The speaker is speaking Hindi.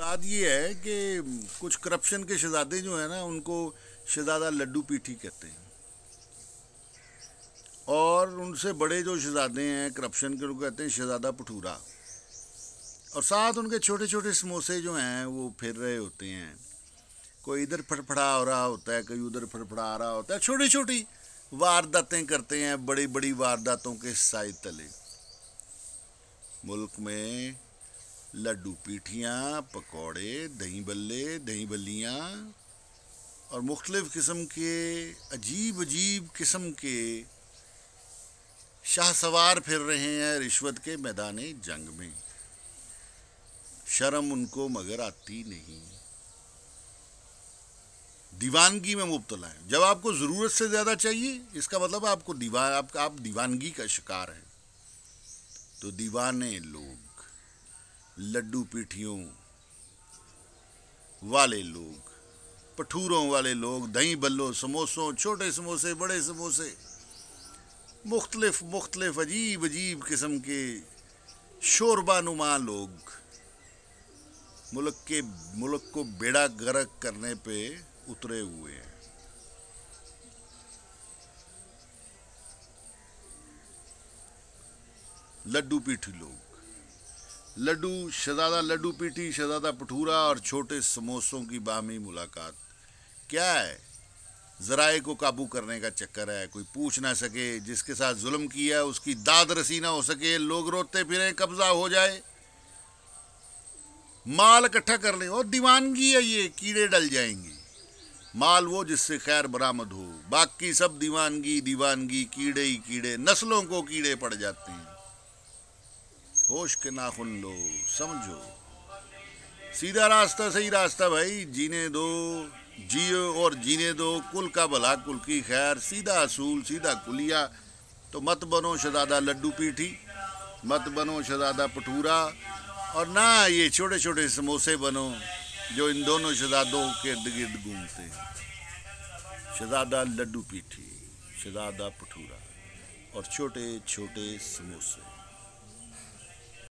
बात ये है कि कुछ करप्शन के शहजादे जो है ना, उनको शहजादा लड्डू पीठी कहते हैं। और उनसे बड़े जो शहजादे हैं करप्शन के, उनको कहते हैं शहजादा भटूरा। और साथ उनके छोटे छोटे समोसे जो हैं वो फिर रहे होते हैं। कोई इधर फड़फड़ा हो रहा होता है, कोई उधर फड़फड़ा रहा होता है। छोटी छोटी वारदातें करते हैं, बड़ी बड़ी वारदातों के साए तले। मुल्क में लड्डू पीठियाँ, पकौड़े, दही बल्ले, दही बल्लियाँ और मुख्तलिफ किस्म के अजीब अजीब किस्म के शाहसवार फिर रहे हैं रिश्वत के मैदाने जंग में। शर्म उनको मगर आती नहीं, दीवानगी में मुब्तला है। जब आपको ज़रूरत से ज़्यादा चाहिए, इसका मतलब आपको आप दीवानगी का शिकार हैं। तो दीवाने लोग, लड्डू पीठियों वाले लोग, भटूरों वाले लोग, दही बल्लों, समोसों, छोटे समोसे, बड़े समोसे, मुख्तलिफ अजीब अजीब किस्म के शोरबानुमा लोग मुल्क को बेड़ा गर्क करने पे उतरे हुए हैं। लड्डू पीठी लोग, शहजादा लड्डू पीठी, शहजादा भटूरा और छोटे समोसों की बामी मुलाकात क्या है? जराए को काबू करने का चक्कर है। कोई पूछ ना सके, जिसके साथ जुल्म किया है उसकी दाद रसी ना हो सके, लोग रोते फिरें, कब्जा हो जाए, माल इकट्ठा कर लें। और दीवानगी है ये, कीड़े डल जाएंगे। माल वो जिससे खैर बरामद हो, बाकी सब दीवानगी, कीड़े ही कीड़े, नस्लों को कीड़े पड़ जाते हैं। होश के नाखुन लो, समझो सीधा रास्ता सही रास्ता भाई। जीने दो, जियो और जीने दो, कुल का भला कुल की खैर, सीधा असूल, सीधा कुलिया। तो मत बनो शहजादा लड्डू पीठी, मत बनो शहजादा भटूरा, और ना ये छोटे छोटे समोसे बनो जो इन दोनों शहजादों के इर्द गिर्द घूमते हैं। शहजादा लड्डू पीठी, शहजादा भटूरा और छोटे छोटे समोसे।